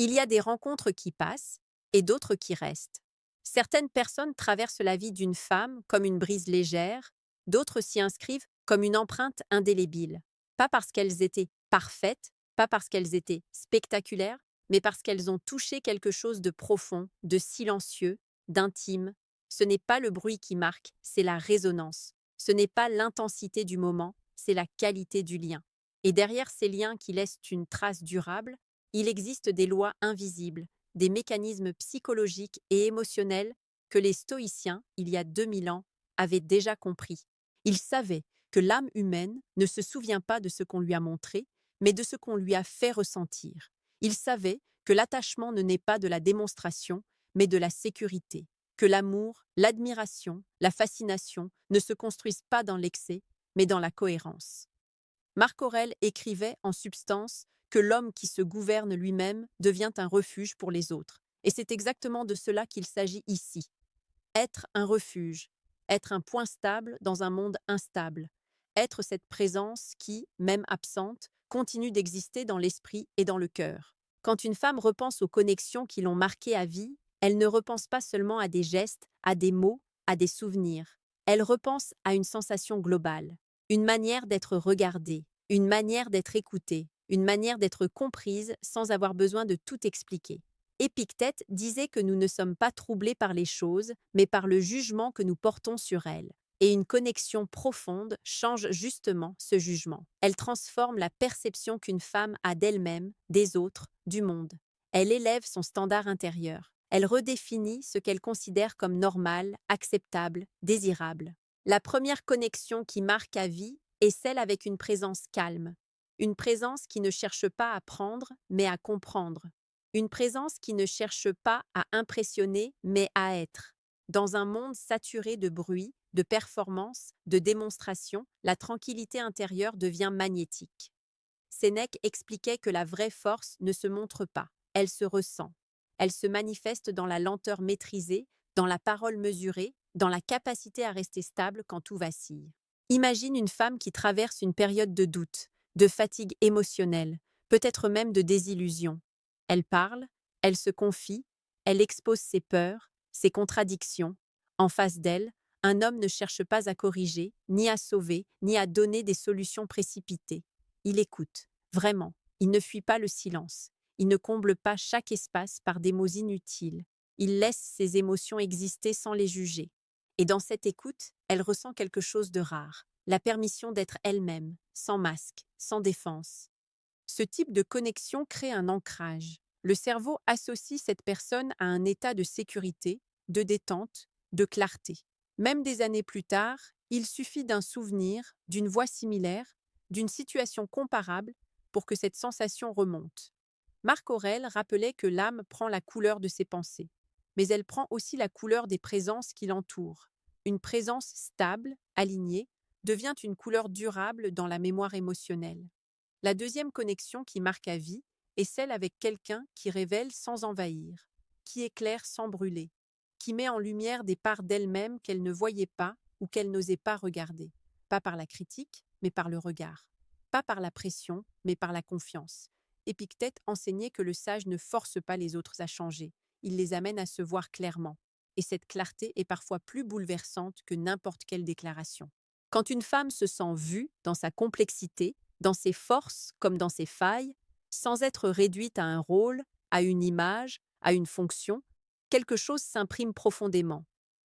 Il y a des rencontres qui passent et d'autres qui restent. Certaines personnes traversent la vie d'une femme comme une brise légère, d'autres s'y inscrivent comme une empreinte indélébile. Pas parce qu'elles étaient parfaites, pas parce qu'elles étaient spectaculaires, mais parce qu'elles ont touché quelque chose de profond, de silencieux, d'intime. Ce n'est pas le bruit qui marque, c'est la résonance. Ce n'est pas l'intensité du moment, c'est la qualité du lien. Et derrière ces liens qui laissent une trace durable, il existe des lois invisibles, des mécanismes psychologiques et émotionnels que les stoïciens, il y a 2000 ans, avaient déjà compris. Ils savaient que l'âme humaine ne se souvient pas de ce qu'on lui a montré, mais de ce qu'on lui a fait ressentir. Ils savaient que l'attachement ne naît pas de la démonstration, mais de la sécurité, que l'amour, l'admiration, la fascination ne se construisent pas dans l'excès, mais dans la cohérence. Marc Aurèle écrivait en substance que l'homme qui se gouverne lui-même devient un refuge pour les autres. Et c'est exactement de cela qu'il s'agit ici. Être un refuge, être un point stable dans un monde instable, être cette présence qui, même absente, continue d'exister dans l'esprit et dans le cœur. Quand une femme repense aux connexions qui l'ont marquée à vie, elle ne repense pas seulement à des gestes, à des mots, à des souvenirs. Elle repense à une sensation globale, une manière d'être regardée, une manière d'être écoutée, une manière d'être comprise sans avoir besoin de tout expliquer. Épictète disait que nous ne sommes pas troublés par les choses, mais par le jugement que nous portons sur elles. Et une connexion profonde change justement ce jugement. Elle transforme la perception qu'une femme a d'elle-même, des autres, du monde. Elle élève son standard intérieur. Elle redéfinit ce qu'elle considère comme normal, acceptable, désirable. La première connexion qui marque à vie est celle avec une présence calme. Une présence qui ne cherche pas à prendre, mais à comprendre. Une présence qui ne cherche pas à impressionner, mais à être. Dans un monde saturé de bruit, de performance, de démonstration, la tranquillité intérieure devient magnétique. Sénèque expliquait que la vraie force ne se montre pas, elle se ressent. Elle se manifeste dans la lenteur maîtrisée, dans la parole mesurée, dans la capacité à rester stable quand tout vacille. Imagine une femme qui traverse une période de doute, de fatigue émotionnelle, peut-être même de désillusion. Elle parle, elle se confie, elle expose ses peurs, ses contradictions. En face d'elle, un homme ne cherche pas à corriger, ni à sauver, ni à donner des solutions précipitées. Il écoute, vraiment, il ne fuit pas le silence. Il ne comble pas chaque espace par des mots inutiles. Il laisse ses émotions exister sans les juger. Et dans cette écoute, elle ressent quelque chose de rare, la permission d'être elle-même, sans masque, sans défense. Ce type de connexion crée un ancrage. Le cerveau associe cette personne à un état de sécurité, de détente, de clarté. Même des années plus tard, il suffit d'un souvenir, d'une voix similaire, d'une situation comparable pour que cette sensation remonte. Marc Aurèle rappelait que l'âme prend la couleur de ses pensées, mais elle prend aussi la couleur des présences qui l'entourent. Une présence stable, alignée, devient une couleur durable dans la mémoire émotionnelle. La deuxième connexion qui marque à vie est celle avec quelqu'un qui révèle sans envahir, qui éclaire sans brûler, qui met en lumière des parts d'elle-même qu'elle ne voyait pas ou qu'elle n'osait pas regarder. Pas par la critique, mais par le regard. Pas par la pression, mais par la confiance. Épictète enseignait que le sage ne force pas les autres à changer, il les amène à se voir clairement. Et cette clarté est parfois plus bouleversante que n'importe quelle déclaration. Quand une femme se sent vue dans sa complexité, dans ses forces comme dans ses failles, sans être réduite à un rôle, à une image, à une fonction, quelque chose s'imprime profondément.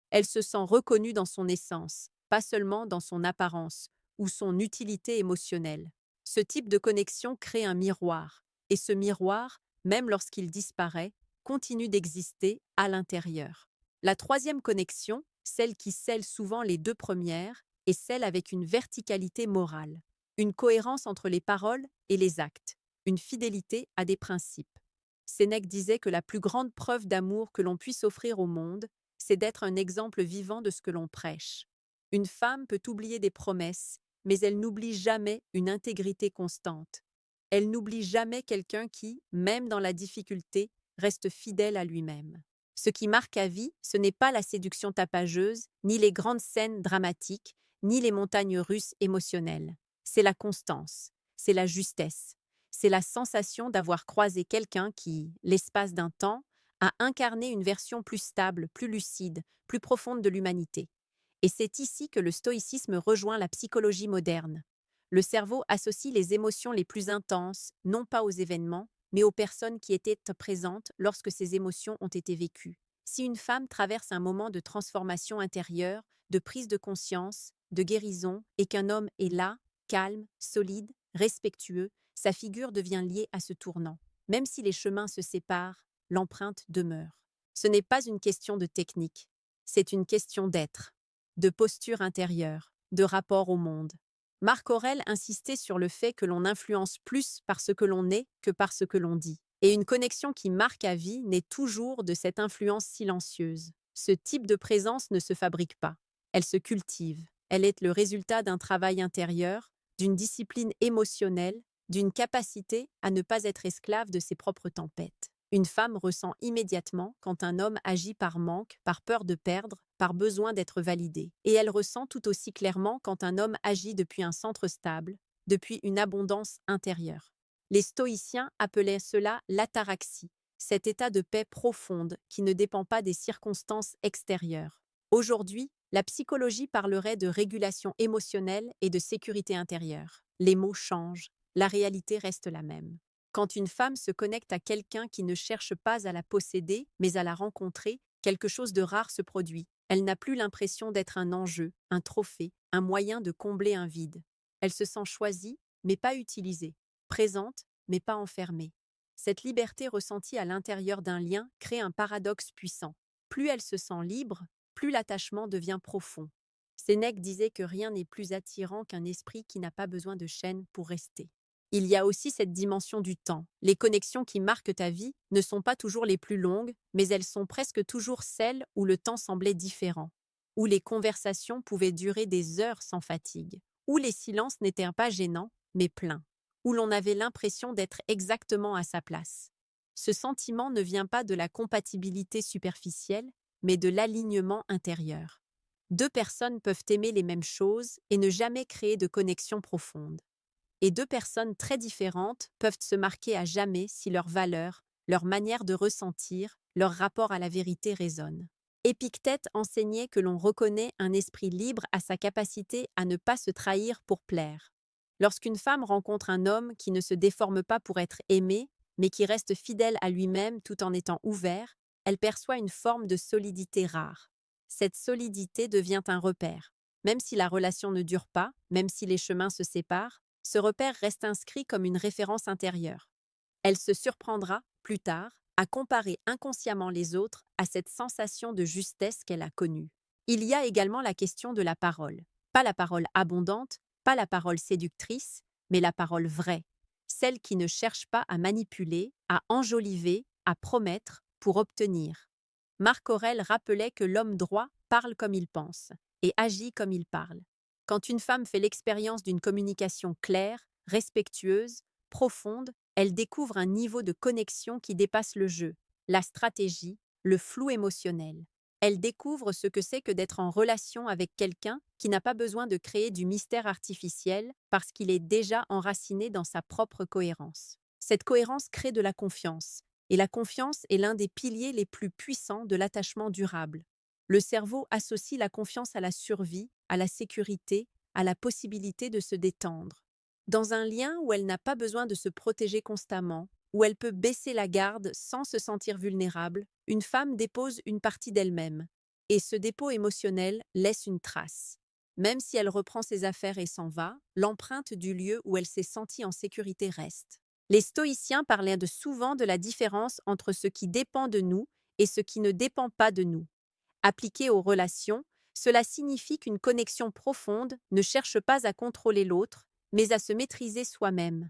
Elle se sent reconnue dans son essence, pas seulement dans son apparence ou son utilité émotionnelle. Ce type de connexion crée un miroir, et ce miroir, même lorsqu'il disparaît, continue d'exister à l'intérieur. La troisième connexion, celle qui scelle souvent les deux premières, est celle avec une verticalité morale, une cohérence entre les paroles et les actes, une fidélité à des principes. Sénèque disait que la plus grande preuve d'amour que l'on puisse offrir au monde, c'est d'être un exemple vivant de ce que l'on prêche. Une femme peut oublier des promesses, mais elle n'oublie jamais une intégrité constante. Elle n'oublie jamais quelqu'un qui, même dans la difficulté, reste fidèle à lui-même. Ce qui marque à vie, ce n'est pas la séduction tapageuse, ni les grandes scènes dramatiques, ni les montagnes russes émotionnelles. C'est la constance, c'est la justesse, C'est la sensation d'avoir croisé quelqu'un qui, l'espace d'un temps, a incarné une version plus stable, plus lucide, plus profonde de l'humanité. Et c'est ici que le stoïcisme rejoint la psychologie moderne. Le cerveau associe les émotions les plus intenses, non pas aux événements, mais aux personnes qui étaient présentes lorsque ces émotions ont été vécues. Si une femme traverse un moment de transformation intérieure, de prise de conscience, de guérison, et qu'un homme est là, calme, solide, respectueux, sa figure devient liée à ce tournant. Même si les chemins se séparent, l'empreinte demeure. Ce n'est pas une question de technique, c'est une question d'être, de posture intérieure, de rapport au monde. Marc Aurèle insistait sur le fait que l'on influence plus par ce que l'on est que par ce que l'on dit. Et une connexion qui marque à vie naît toujours de cette influence silencieuse. Ce type de présence ne se fabrique pas, elle se cultive. Elle est le résultat d'un travail intérieur, d'une discipline émotionnelle, d'une capacité à ne pas être esclave de ses propres tempêtes. Une femme ressent immédiatement quand un homme agit par manque, par peur de perdre, par besoin d'être validé. Et elle ressent tout aussi clairement quand un homme agit depuis un centre stable, depuis une abondance intérieure. Les stoïciens appelaient cela l'ataraxie, cet état de paix profonde qui ne dépend pas des circonstances extérieures. Aujourd'hui, la psychologie parlerait de régulation émotionnelle et de sécurité intérieure. Les mots changent, la réalité reste la même. Quand une femme se connecte à quelqu'un qui ne cherche pas à la posséder, mais à la rencontrer, quelque chose de rare se produit. Elle n'a plus l'impression d'être un enjeu, un trophée, un moyen de combler un vide. Elle se sent choisie, mais pas utilisée, présente, mais pas enfermée. Cette liberté ressentie à l'intérieur d'un lien crée un paradoxe puissant. Plus elle se sent libre, plus l'attachement devient profond. Sénèque disait que rien n'est plus attirant qu'un esprit qui n'a pas besoin de chaînes pour rester. Il y a aussi cette dimension du temps. Les connexions qui marquent ta vie ne sont pas toujours les plus longues, mais elles sont presque toujours celles où le temps semblait différent, où les conversations pouvaient durer des heures sans fatigue, où les silences n'étaient pas gênants, mais pleins, où l'on avait l'impression d'être exactement à sa place. Ce sentiment ne vient pas de la compatibilité superficielle, mais de l'alignement intérieur. Deux personnes peuvent aimer les mêmes choses et ne jamais créer de connexion profonde. Et deux personnes très différentes peuvent se marquer à jamais si leurs valeurs, leur manière de ressentir, leur rapport à la vérité résonnent. Épictète enseignait que l'on reconnaît un esprit libre à sa capacité à ne pas se trahir pour plaire. Lorsqu'une femme rencontre un homme qui ne se déforme pas pour être aimé, mais qui reste fidèle à lui-même tout en étant ouvert, elle perçoit une forme de solidité rare. Cette solidité devient un repère. Même si la relation ne dure pas, même si les chemins se séparent, ce repère reste inscrit comme une référence intérieure. Elle se surprendra, plus tard, à comparer inconsciemment les autres à cette sensation de justesse qu'elle a connue. Il y a également la question de la parole. Pas la parole abondante, pas la parole séductrice, mais la parole vraie. Celle qui ne cherche pas à manipuler, à enjoliver, à promettre pour obtenir. Marc Aurèle rappelait que l'homme droit parle comme il pense et agit comme il parle. Quand une femme fait l'expérience d'une communication claire, respectueuse, profonde, elle découvre un niveau de connexion qui dépasse le jeu, la stratégie, le flou émotionnel. Elle découvre ce que c'est que d'être en relation avec quelqu'un qui n'a pas besoin de créer du mystère artificiel parce qu'il est déjà enraciné dans sa propre cohérence. Cette cohérence crée de la confiance, et la confiance est l'un des piliers les plus puissants de l'attachement durable. Le cerveau associe la confiance à la survie, à la sécurité, à la possibilité de se détendre. Dans un lien où elle n'a pas besoin de se protéger constamment, où elle peut baisser la garde sans se sentir vulnérable, une femme dépose une partie d'elle-même. Et ce dépôt émotionnel laisse une trace. Même si elle reprend ses affaires et s'en va, l'empreinte du lieu où elle s'est sentie en sécurité reste. Les stoïciens parlaient souvent de la différence entre ce qui dépend de nous et ce qui ne dépend pas de nous. Appliqué aux relations, cela signifie qu'une connexion profonde ne cherche pas à contrôler l'autre, mais à se maîtriser soi-même.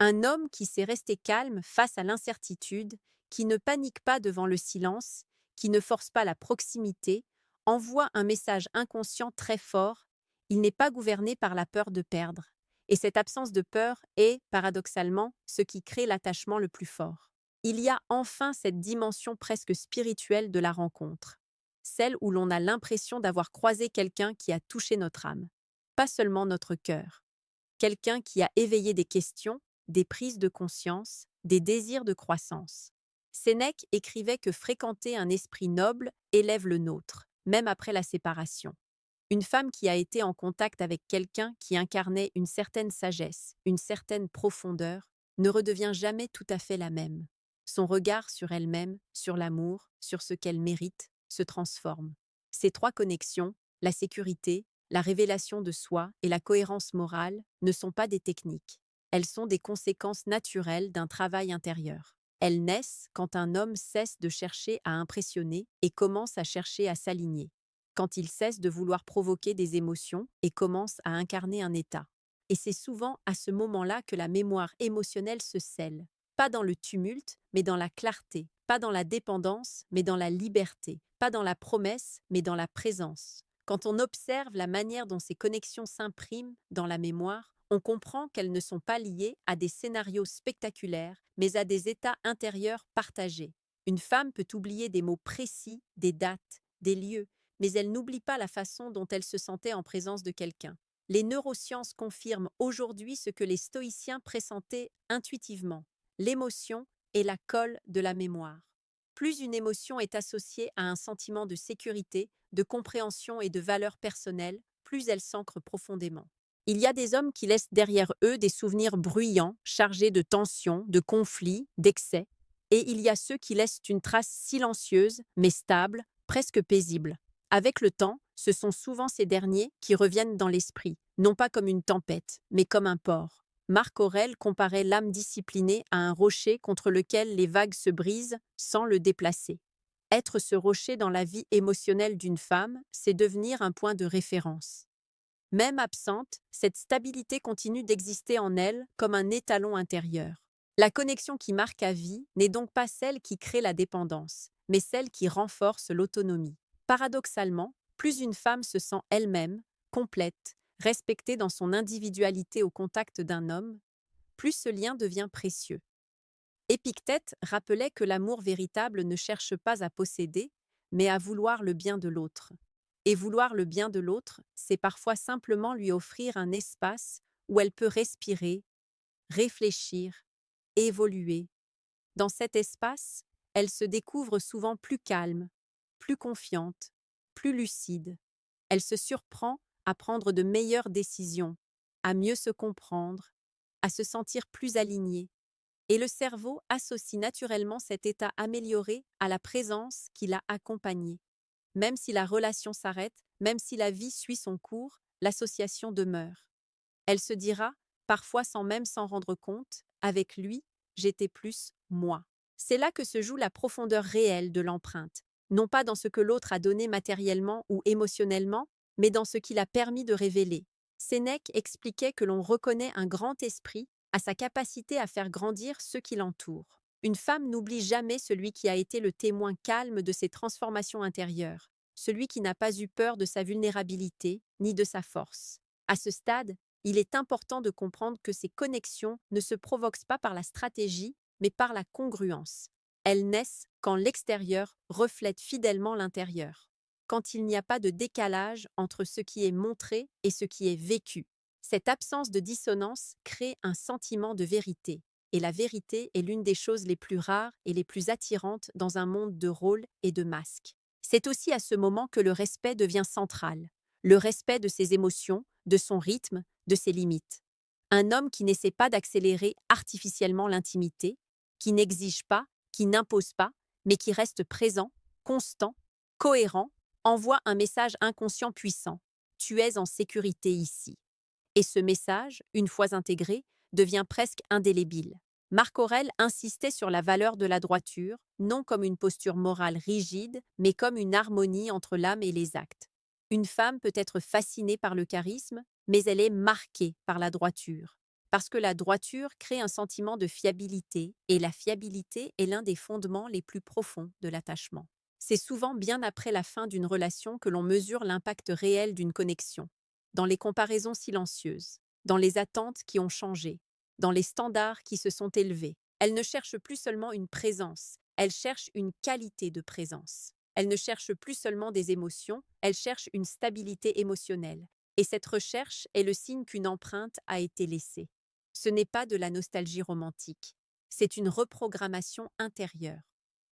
Un homme qui sait rester calme face à l'incertitude, qui ne panique pas devant le silence, qui ne force pas la proximité, envoie un message inconscient très fort. Il n'est pas gouverné par la peur de perdre. Et cette absence de peur est, paradoxalement, ce qui crée l'attachement le plus fort. Il y a enfin cette dimension presque spirituelle de la rencontre, celle où l'on a l'impression d'avoir croisé quelqu'un qui a touché notre âme, pas seulement notre cœur. Quelqu'un qui a éveillé des questions, des prises de conscience, des désirs de croissance. Sénèque écrivait que fréquenter un esprit noble élève le nôtre, même après la séparation. Une femme qui a été en contact avec quelqu'un qui incarnait une certaine sagesse, une certaine profondeur, ne redevient jamais tout à fait la même. Son regard sur elle-même, sur l'amour, sur ce qu'elle mérite, se transforme. Ces trois connexions, la sécurité, la révélation de soi et la cohérence morale, ne sont pas des techniques. Elles sont des conséquences naturelles d'un travail intérieur. Elles naissent quand un homme cesse de chercher à impressionner et commence à chercher à s'aligner, quand il cesse de vouloir provoquer des émotions et commence à incarner un état. Et c'est souvent à ce moment-là que la mémoire émotionnelle se scelle. Pas dans le tumulte, mais dans la clarté. Pas dans la dépendance, mais dans la liberté. Pas dans la promesse, mais dans la présence. Quand on observe la manière dont ces connexions s'impriment dans la mémoire, on comprend qu'elles ne sont pas liées à des scénarios spectaculaires, mais à des états intérieurs partagés. Une femme peut oublier des mots précis, des dates, des lieux, mais elle n'oublie pas la façon dont elle se sentait en présence de quelqu'un. Les neurosciences confirment aujourd'hui ce que les stoïciens pressentaient intuitivement. L'émotion est la colle de la mémoire. Plus une émotion est associée à un sentiment de sécurité, de compréhension et de valeur personnelle, plus elle s'ancre profondément. Il y a des hommes qui laissent derrière eux des souvenirs bruyants, chargés de tensions, de conflits, d'excès, et il y a ceux qui laissent une trace silencieuse, mais stable, presque paisible. Avec le temps, ce sont souvent ces derniers qui reviennent dans l'esprit, non pas comme une tempête, mais comme un port. Marc Aurèle comparait l'âme disciplinée à un rocher contre lequel les vagues se brisent sans le déplacer. Être ce rocher dans la vie émotionnelle d'une femme, c'est devenir un point de référence. Même absente, cette stabilité continue d'exister en elle comme un étalon intérieur. La connexion qui marque à vie n'est donc pas celle qui crée la dépendance, mais celle qui renforce l'autonomie. Paradoxalement, plus une femme se sent elle-même, complète, respectée dans son individualité au contact d'un homme, plus ce lien devient précieux. Épictète rappelait que l'amour véritable ne cherche pas à posséder, mais à vouloir le bien de l'autre. Et vouloir le bien de l'autre, c'est parfois simplement lui offrir un espace où elle peut respirer, réfléchir, évoluer. Dans cet espace, elle se découvre souvent plus calme, plus confiante, plus lucide. Elle se surprend à prendre de meilleures décisions, à mieux se comprendre, à se sentir plus alignée. Et le cerveau associe naturellement cet état amélioré à la présence qui l'a accompagné. Même si la relation s'arrête, même si la vie suit son cours, l'association demeure. Elle se dira, parfois sans même s'en rendre compte, avec lui, j'étais plus moi. C'est là que se joue la profondeur réelle de l'empreinte, non pas dans ce que l'autre a donné matériellement ou émotionnellement, mais dans ce qu'il a permis de révéler. Sénèque expliquait que l'on reconnaît un grand esprit à sa capacité à faire grandir ceux qui l'entourent. Une femme n'oublie jamais celui qui a été le témoin calme de ses transformations intérieures, celui qui n'a pas eu peur de sa vulnérabilité ni de sa force. À ce stade, il est important de comprendre que ces connexions ne se provoquent pas par la stratégie, mais par la congruence. Elles naissent quand l'extérieur reflète fidèlement l'intérieur, quand il n'y a pas de décalage entre ce qui est montré et ce qui est vécu. Cette absence de dissonance crée un sentiment de vérité, et la vérité est l'une des choses les plus rares et les plus attirantes dans un monde de rôles et de masques. C'est aussi à ce moment que le respect devient central, le respect de ses émotions, de son rythme, de ses limites. Un homme qui n'essaie pas d'accélérer artificiellement l'intimité, qui n'exige pas, qui n'impose pas, mais qui reste présent, constant, cohérent, envoie un message inconscient puissant. Tu es en sécurité ici. Et ce message, une fois intégré, devient presque indélébile. Marc Aurèle insistait sur la valeur de la droiture, non comme une posture morale rigide, mais comme une harmonie entre l'âme et les actes. Une femme peut être fascinée par le charisme, mais elle est marquée par la droiture. Parce que la droiture crée un sentiment de fiabilité, et la fiabilité est l'un des fondements les plus profonds de l'attachement. C'est souvent bien après la fin d'une relation que l'on mesure l'impact réel d'une connexion. Dans les comparaisons silencieuses, dans les attentes qui ont changé, dans les standards qui se sont élevés. Elle ne cherche plus seulement une présence, elle cherche une qualité de présence. Elle ne cherche plus seulement des émotions, elle cherche une stabilité émotionnelle. Et cette recherche est le signe qu'une empreinte a été laissée. Ce n'est pas de la nostalgie romantique, c'est une reprogrammation intérieure.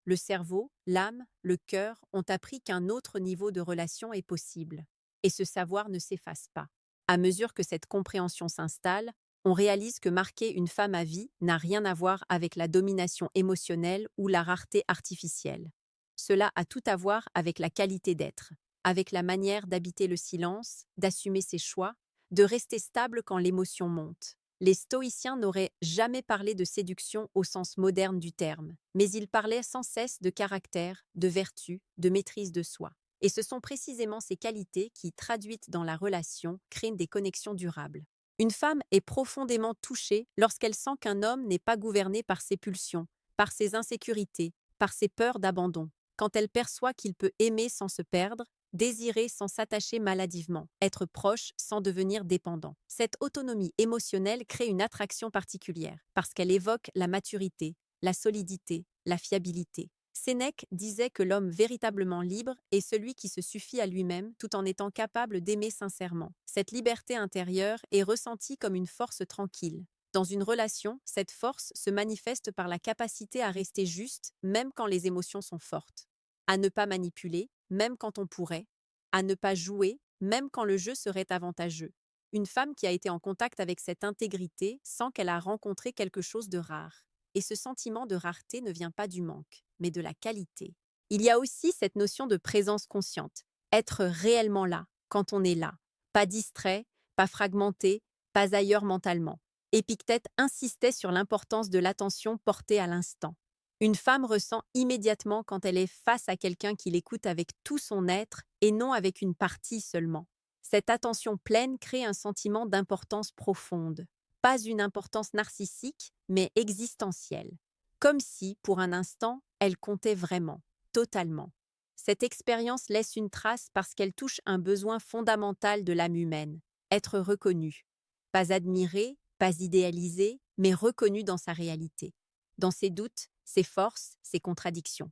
Le cerveau, l'âme, le cœur ont appris qu'un autre niveau de relation est possible. Et ce savoir ne s'efface pas. À mesure que cette compréhension s'installe, on réalise que marquer une femme à vie n'a rien à voir avec la domination émotionnelle ou la rareté artificielle. Cela a tout à voir avec la qualité d'être, avec la manière d'habiter le silence, d'assumer ses choix, de rester stable quand l'émotion monte. Les stoïciens n'auraient jamais parlé de séduction au sens moderne du terme, mais ils parlaient sans cesse de caractère, de vertu, de maîtrise de soi. Et ce sont précisément ces qualités qui, traduites dans la relation, créent des connexions durables. Une femme est profondément touchée lorsqu'elle sent qu'un homme n'est pas gouverné par ses pulsions, par ses insécurités, par ses peurs d'abandon. Quand elle perçoit qu'il peut aimer sans se perdre, désirer sans s'attacher maladivement, être proche sans devenir dépendant. Cette autonomie émotionnelle crée une attraction particulière, parce qu'elle évoque la maturité, la solidité, la fiabilité. Sénèque disait que l'homme véritablement libre est celui qui se suffit à lui-même tout en étant capable d'aimer sincèrement. Cette liberté intérieure est ressentie comme une force tranquille. Dans une relation, cette force se manifeste par la capacité à rester juste, même quand les émotions sont fortes, à ne pas manipuler, même quand on pourrait, à ne pas jouer, même quand le jeu serait avantageux. Une femme qui a été en contact avec cette intégrité sent qu'elle a rencontré quelque chose de rare. Et ce sentiment de rareté ne vient pas du manque, mais de la qualité. Il y a aussi cette notion de présence consciente, être réellement là, quand on est là, pas distrait, pas fragmenté, pas ailleurs mentalement. Épictète insistait sur l'importance de l'attention portée à l'instant. Une femme ressent immédiatement quand elle est face à quelqu'un qui l'écoute avec tout son être et non avec une partie seulement. Cette attention pleine crée un sentiment d'importance profonde. Pas une importance narcissique, mais existentielle. Comme si, pour un instant, elle comptait vraiment, totalement. Cette expérience laisse une trace parce qu'elle touche un besoin fondamental de l'âme humaine, être reconnue. Pas admirée, pas idéalisée, mais reconnue dans sa réalité, dans ses doutes, ses forces, ses contradictions.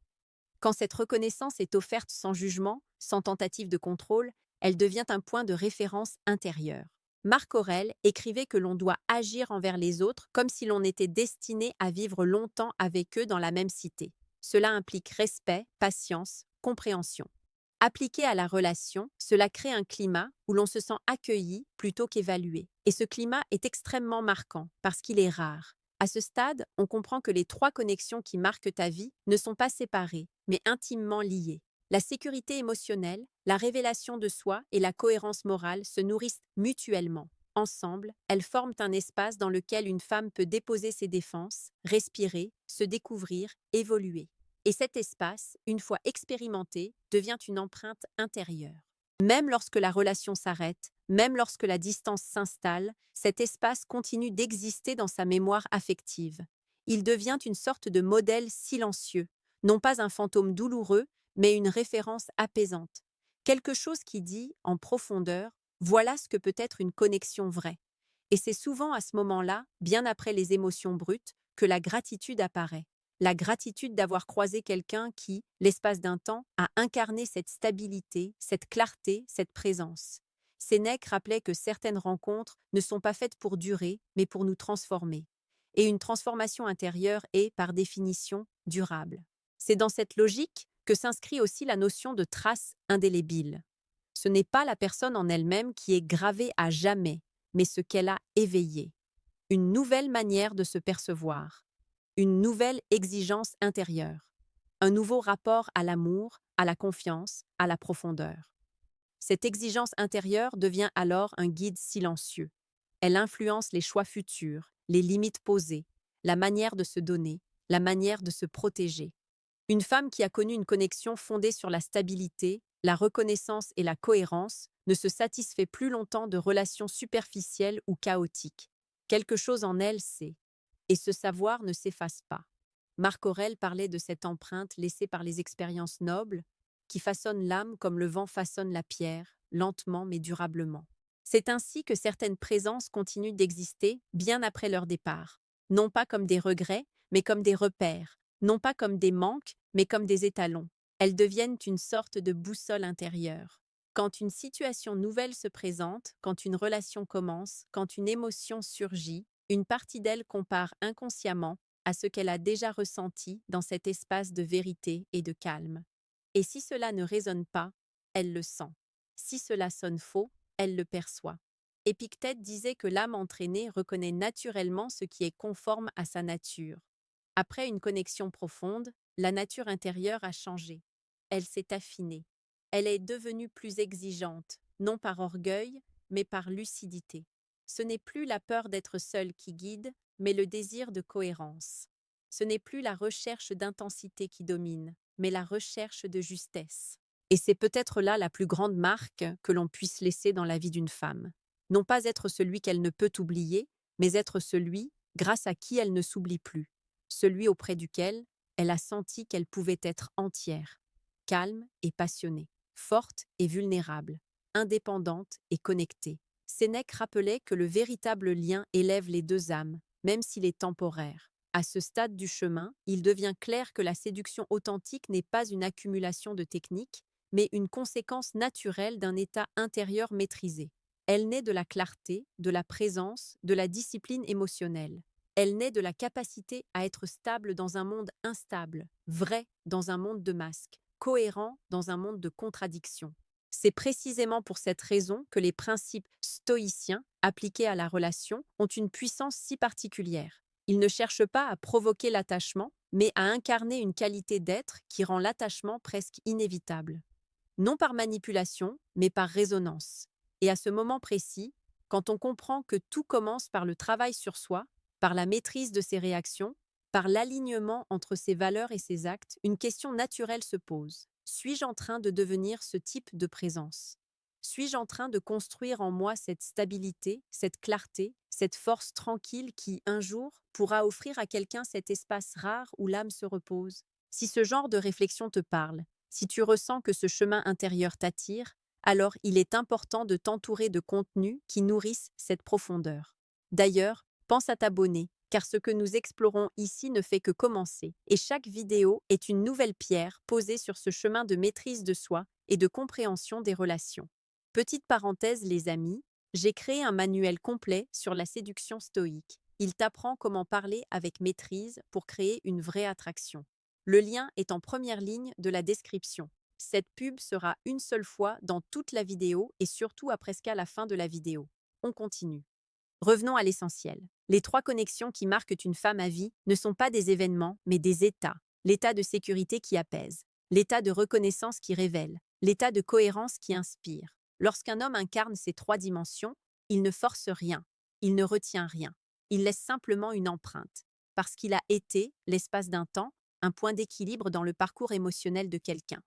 Quand cette reconnaissance est offerte sans jugement, sans tentative de contrôle, elle devient un point de référence intérieur. Marc Aurèle écrivait que l'on doit agir envers les autres comme si l'on était destiné à vivre longtemps avec eux dans la même cité. Cela implique respect, patience, compréhension. Appliqué à la relation, cela crée un climat où l'on se sent accueilli plutôt qu'évalué. Et ce climat est extrêmement marquant parce qu'il est rare. À ce stade, on comprend que les trois connexions qui marquent ta vie ne sont pas séparées, mais intimement liées. La sécurité émotionnelle, la révélation de soi et la cohérence morale se nourrissent mutuellement. Ensemble, elles forment un espace dans lequel une femme peut déposer ses défenses, respirer, se découvrir, évoluer. Et cet espace, une fois expérimenté, devient une empreinte intérieure. Même lorsque la relation s'arrête, même lorsque la distance s'installe, cet espace continue d'exister dans sa mémoire affective. Il devient une sorte de modèle silencieux, non pas un fantôme douloureux, mais une référence apaisante. Quelque chose qui dit, en profondeur, voilà ce que peut être une connexion vraie. Et c'est souvent à ce moment-là, bien après les émotions brutes, que la gratitude apparaît. La gratitude d'avoir croisé quelqu'un qui, l'espace d'un temps, a incarné cette stabilité, cette clarté, cette présence. Sénèque rappelait que certaines rencontres ne sont pas faites pour durer, mais pour nous transformer. Et une transformation intérieure est, par définition, durable. C'est dans cette logique que s'inscrit aussi la notion de trace indélébile. Ce n'est pas la personne en elle-même qui est gravée à jamais, mais ce qu'elle a éveillé. Une nouvelle manière de se percevoir. Une nouvelle exigence intérieure, un nouveau rapport à l'amour, à la confiance, à la profondeur. Cette exigence intérieure devient alors un guide silencieux. Elle influence les choix futurs, les limites posées, la manière de se donner, la manière de se protéger. Une femme qui a connu une connexion fondée sur la stabilité, la reconnaissance et la cohérence ne se satisfait plus longtemps de relations superficielles ou chaotiques. Quelque chose en elle sait. Et ce savoir ne s'efface pas. Marc Aurèle parlait de cette empreinte laissée par les expériences nobles, qui façonnent l'âme comme le vent façonne la pierre, lentement mais durablement. C'est ainsi que certaines présences continuent d'exister bien après leur départ, non pas comme des regrets, mais comme des repères, non pas comme des manques, mais comme des étalons. Elles deviennent une sorte de boussole intérieure. Quand une situation nouvelle se présente, quand une relation commence, quand une émotion surgit, Une partie d'elle compare inconsciemment à ce qu'elle a déjà ressenti dans cet espace de vérité et de calme. Et si cela ne résonne pas, elle le sent. Si cela sonne faux, elle le perçoit. Épictète disait que l'âme entraînée reconnaît naturellement ce qui est conforme à sa nature. Après une connexion profonde, la nature intérieure a changé. Elle s'est affinée. Elle est devenue plus exigeante, non par orgueil, mais par lucidité. Ce n'est plus la peur d'être seule qui guide, mais le désir de cohérence. Ce n'est plus la recherche d'intensité qui domine, mais la recherche de justesse. Et c'est peut-être là la plus grande marque que l'on puisse laisser dans la vie d'une femme. Non pas être celui qu'elle ne peut oublier, mais être celui grâce à qui elle ne s'oublie plus, celui auprès duquel elle a senti qu'elle pouvait être entière, calme et passionnée, forte et vulnérable, indépendante et connectée. Sénèque rappelait que le véritable lien élève les deux âmes, même s'il est temporaire. À ce stade du chemin, il devient clair que la séduction authentique n'est pas une accumulation de techniques, mais une conséquence naturelle d'un état intérieur maîtrisé. Elle naît de la clarté, de la présence, de la discipline émotionnelle. Elle naît de la capacité à être stable dans un monde instable, vrai dans un monde de masques, cohérent dans un monde de contradictions. C'est précisément pour cette raison que les principes stoïciens appliqués à la relation ont une puissance si particulière. Ils ne cherchent pas à provoquer l'attachement, mais à incarner une qualité d'être qui rend l'attachement presque inévitable. Non par manipulation, mais par résonance. Et à ce moment précis, quand on comprend que tout commence par le travail sur soi, par la maîtrise de ses réactions, par l'alignement entre ses valeurs et ses actes, une question naturelle se pose. Suis-je en train de devenir ce type de présence? Suis-je en train de construire en moi cette stabilité, cette clarté, cette force tranquille qui, un jour, pourra offrir à quelqu'un cet espace rare où l'âme se repose? Si ce genre de réflexion te parle, si tu ressens que ce chemin intérieur t'attire, alors il est important de t'entourer de contenus qui nourrissent cette profondeur. D'ailleurs, pense à t'abonner, car ce que nous explorons ici ne fait que commencer, et chaque vidéo est une nouvelle pierre posée sur ce chemin de maîtrise de soi et de compréhension des relations. Petite parenthèse, les amis, j'ai créé un manuel complet sur la séduction stoïque. Il t'apprend comment parler avec maîtrise pour créer une vraie attraction. Le lien est en première ligne de la description. Cette pub sera une seule fois dans toute la vidéo et surtout à presque à la fin de la vidéo. On continue. Revenons à l'essentiel. Les 3 connexions qui marquent une femme à vie ne sont pas des événements, mais des états. L'état de sécurité qui apaise, l'état de reconnaissance qui révèle, l'état de cohérence qui inspire. Lorsqu'un homme incarne ces 3 dimensions, il ne force rien, il ne retient rien. Il laisse simplement une empreinte, parce qu'il a été, l'espace d'un temps, un point d'équilibre dans le parcours émotionnel de quelqu'un.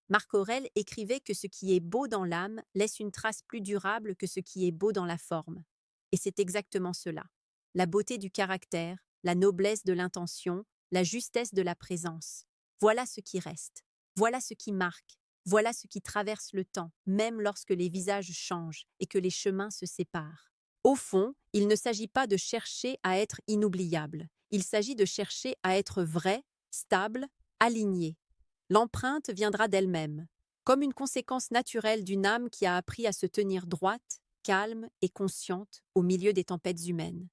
Marc Aurèle écrivait que ce qui est beau dans l'âme laisse une trace plus durable que ce qui est beau dans la forme. Et c'est exactement cela. La beauté du caractère, la noblesse de l'intention, la justesse de la présence. Voilà ce qui reste. Voilà ce qui marque. Voilà ce qui traverse le temps, même lorsque les visages changent et que les chemins se séparent. Au fond, il ne s'agit pas de chercher à être inoubliable. Il s'agit de chercher à être vrai, stable, aligné. L'empreinte viendra d'elle-même, comme une conséquence naturelle d'une âme qui a appris à se tenir droite, calme et consciente au milieu des tempêtes humaines.